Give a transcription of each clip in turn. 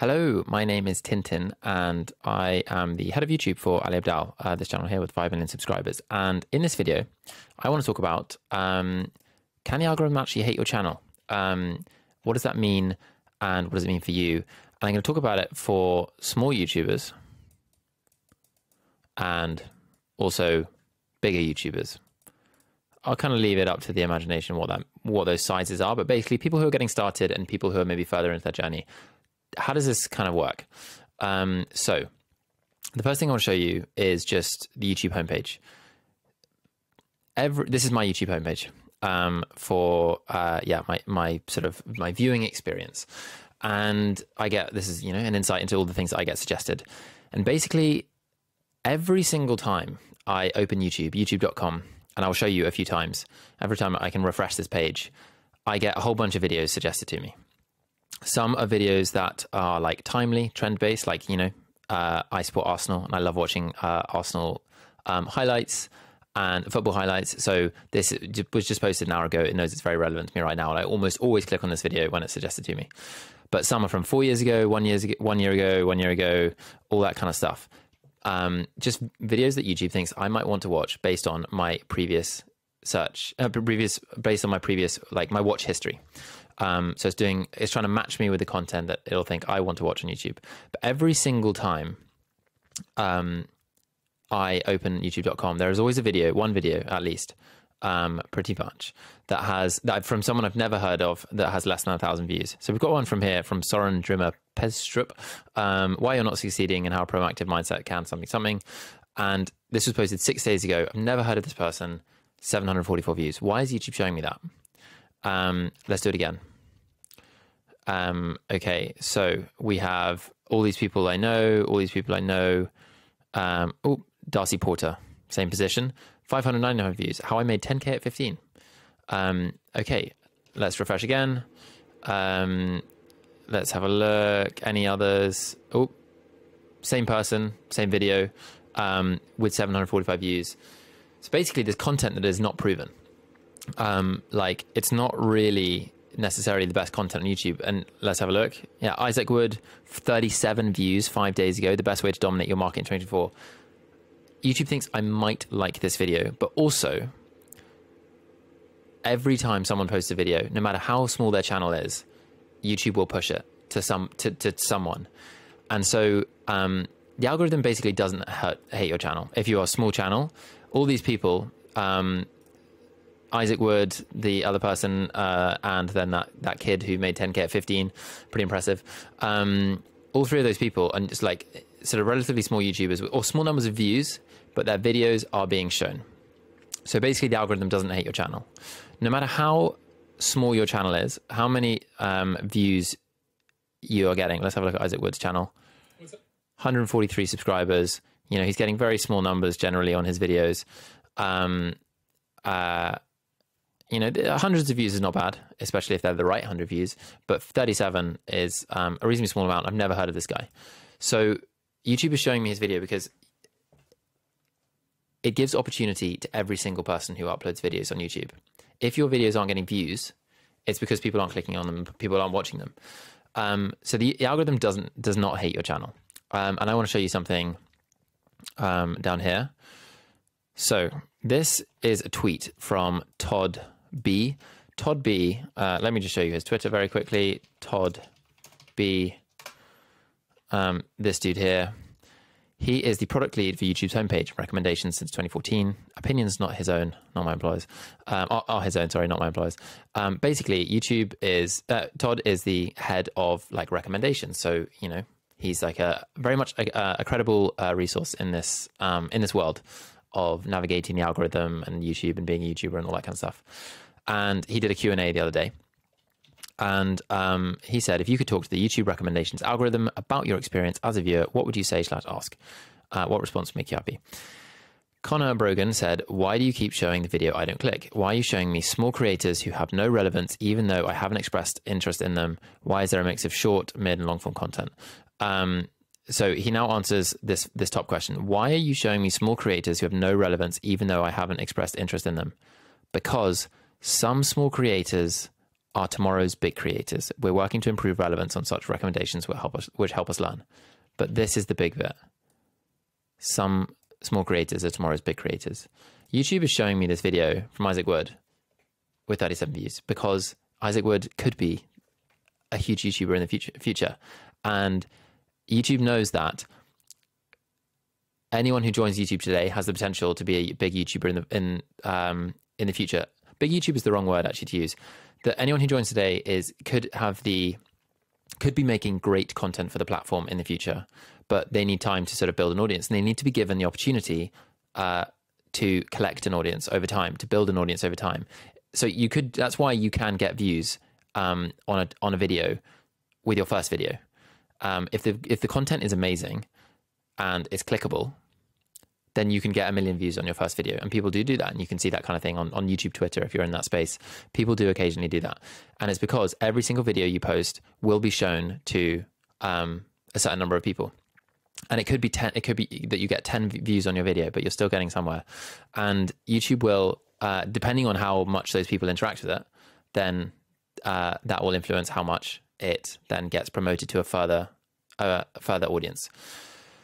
Hello, my name is Tintin, and I am the head of YouTube for Ali Abdaal, this channel here with 5 million subscribers. And in this video, I want to talk about, can the algorithm actually hate your channel? What does that mean, and what does it mean for you? And I'm going to talk about it for small YouTubers and also bigger YouTubers. I'll kind of leave it up to the imagination what those sizes are, but basically people who are getting started and people who are maybe further into their journey. How does this kind of work? So the first thing I want to show you is just the YouTube homepage. This is my YouTube homepage for my viewing experience, and this is an insight into all the things that I get suggested. And basically, every single time I open YouTube, youtube.com, and I'll show you a few times. Every time I can refresh this page, I get a whole bunch of videos suggested to me. Some are videos that are like timely, trend-based, like, I support Arsenal and I love watching Arsenal highlights and football highlights. So this was just posted an hour ago. It knows it's very relevant to me right now. And I almost always click on this video when it's suggested to me. But some are from 4 years ago, 1 year ago, all that kind of stuff. Just videos that YouTube thinks I might want to watch based on my previous search, based on my previous, like my watch history. So it's trying to match me with the content that it'll think I want to watch on YouTube. But every single time I open youtube.com, there is always one video at least, pretty much, that from someone I've never heard of that has less than 1,000 views. So we've got one from here from Soren Drimmer Pestrup, why you're not succeeding and how a proactive mindset can something. And this was posted 6 days ago. I've never heard of this person. 744 views. Why is YouTube showing me that? Let's do it again. Okay, so we have all these people I know, Darcy Porter, same position, 599 views. How I made 10K at 15. Okay, let's refresh again. Let's have a look. Any others? Oh, same person, same video, with 745 views. So basically, there's content that is not proven. Like, it's not really necessarily the best content on YouTube. And let's have a look. Yeah, Isaac Wood, 37 views 5 days ago. The best way to dominate your market in 2024. YouTube thinks I might like this video, but also every time someone posts a video, no matter how small their channel is, YouTube will push it to someone. And so the algorithm basically doesn't hate your channel. If you're a small channel, all these people, Isaac Wood, the other person, and then that kid who made 10K at 15, pretty impressive. All three of those people are just like sort of relatively small YouTubers or small numbers of views, but their videos are being shown. So basically the algorithm doesn't hate your channel. No matter how small your channel is, how many views you are getting. Let's have a look at Isaac Wood's channel. 143 subscribers. He's getting very small numbers generally on his videos. Hundreds of views is not bad, especially if they're the right 100 views, but 37 is a reasonably small amount. I've never heard of this guy. So YouTube is showing me his video because it gives opportunity to every single person who uploads videos on YouTube. If your videos aren't getting views, it's because people aren't clicking on them, people aren't watching them. So the algorithm does not hate your channel. And I want to show you something down here. So this is a tweet from Todd B. Todd B, let me just show you his Twitter very quickly. Todd B, this dude here. He is the product lead for YouTube's homepage, recommendations since 2014. Opinions not his own, not my employers. Are his own, sorry, not my employers. Basically, Todd is the head of like recommendations. So, he's like very much a credible resource in this world of navigating the algorithm and YouTube and being a YouTuber and all that kind of stuff. And he did a Q&A the other day. And he said, if you could talk to the YouTube recommendations algorithm about your experience as a viewer, what would you say / ask? What response would make you happy? Connor Brogan said, why do you keep showing the video I don't click? Why are you showing me small creators who have no relevance, even though I haven't expressed interest in them? Why is there a mix of short, mid, and long form content? So he now answers this top question. Why are you showing me small creators who have no relevance, even though I haven't expressed interest in them? Because some small creators are tomorrow's big creators. We're working to improve relevance on such recommendations which help us learn. But this is the big bit. Some small creators are tomorrow's big creators. YouTube is showing me this video from Isaac Wood with 37 views because Isaac Wood could be a huge YouTuber in the future. And YouTube knows that anyone who joins YouTube today has the potential to be a big YouTuber in the future. Big YouTube is the wrong word actually to use. That anyone who joins today could be making great content for the platform in the future, but they need time to sort of build an audience, and they need to be given the opportunity to collect an audience over time, to build an audience over time. So that's why you can get views on a video with your first video. If the content is amazing and it's clickable, then you can get 1 million views on your first video. And people do that. And you can see that kind of thing on YouTube, Twitter, if you're in that space. People do occasionally do that. And it's because every single video you post will be shown to a certain number of people. And it could be 10, it could be that you get 10 views on your video, but you're still getting somewhere. And YouTube will, depending on how much those people interact with it, then that will influence how much it then gets promoted to a further audience.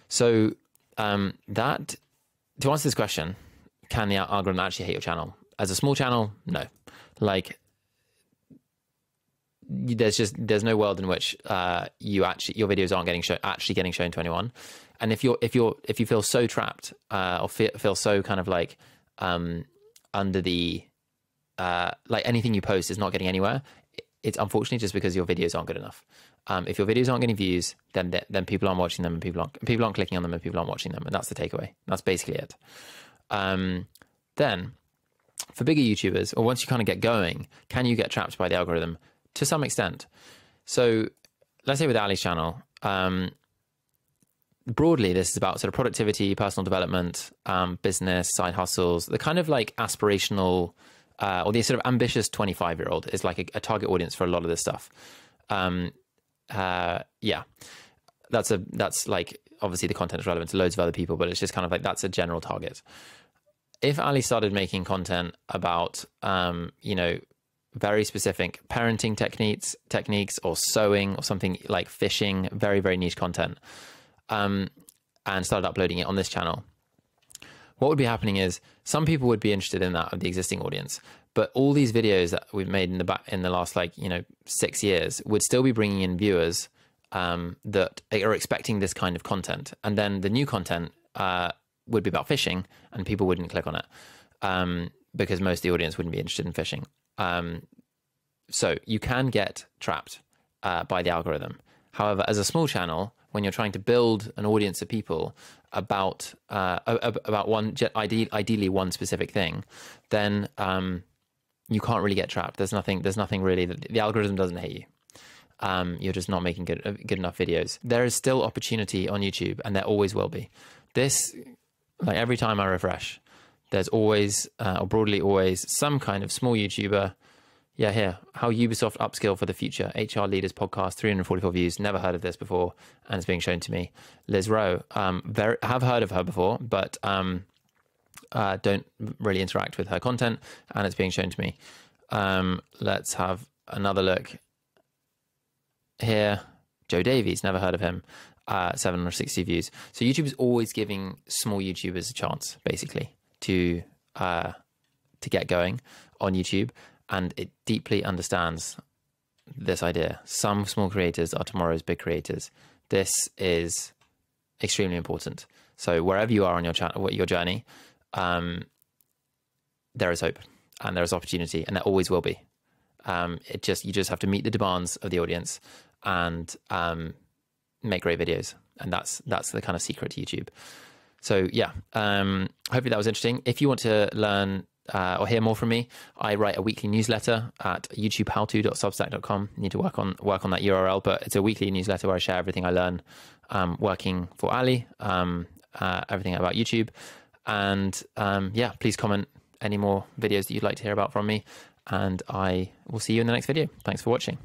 So to answer this question, can the algorithm actually hate your channel? As a small channel, no. Like, there's no world in which your videos aren't getting shown to anyone. And if you feel so trapped or feel so kind of like under the like anything you post is not getting anywhere, it's unfortunately just because your videos aren't good enough. If your videos aren't getting views, then people aren't watching them, and people aren't clicking on them, and people aren't watching them, and that's the takeaway. That's basically it. Then, for bigger YouTubers, or once you kind of get going, can you get trapped by the algorithm? To some extent. So, let's say with Ali's channel, broadly, this is about sort of productivity, personal development, business, side hustles, the kind of like aspirational, or the sort of ambitious 25-year-old is like a target audience for a lot of this stuff. Yeah, that's like, obviously the content is relevant to loads of other people, but it's just kind of like, that's a general target. If Ali started making content about, very specific parenting techniques or sewing or something like fishing, very, very niche content, and started uploading it on this channel, what would be happening is some people would be interested in that of the existing audience, but all these videos that we've made in the last 6 years would still be bringing in viewers that are expecting this kind of content, and then the new content would be about fishing, and people wouldn't click on it because most of the audience wouldn't be interested in fishing. So you can get trapped by the algorithm. However, as a small channel, when you're trying to build an audience of people about ideally one specific thing, then you can't really get trapped. There's nothing really that the algorithm doesn't hate you. You're just not making good enough videos. There is still opportunity on YouTube, and there always will be. Like every time I refresh, there's always, or broadly always, some kind of small YouTuber. Yeah, here, how Ubisoft upskill for the future. HR Leaders podcast, 344 views. Never heard of this before, and it's being shown to me. Liz Rowe, have heard of her before, but don't really interact with her content, and it's being shown to me. Let's have another look here. Joe Davies, never heard of him. 760 views. So YouTube is always giving small YouTubers a chance, basically, to get going on YouTube. And it deeply understands this idea. Some small creators are tomorrow's big creators. This is extremely important. So wherever you are on your channel, your journey, there is hope and there is opportunity, and there always will be. You just have to meet the demands of the audience and make great videos, and that's the kind of secret to YouTube. So yeah, hopefully that was interesting. If you want to learn or hear more from me, I write a weekly newsletter at youtubehowto.substack.com. Need to work on that URL, but it's a weekly newsletter where I share everything I learn working for Ali, everything about YouTube. And yeah, please comment any more videos that you'd like to hear about from me, and I will see you in the next video. Thanks for watching.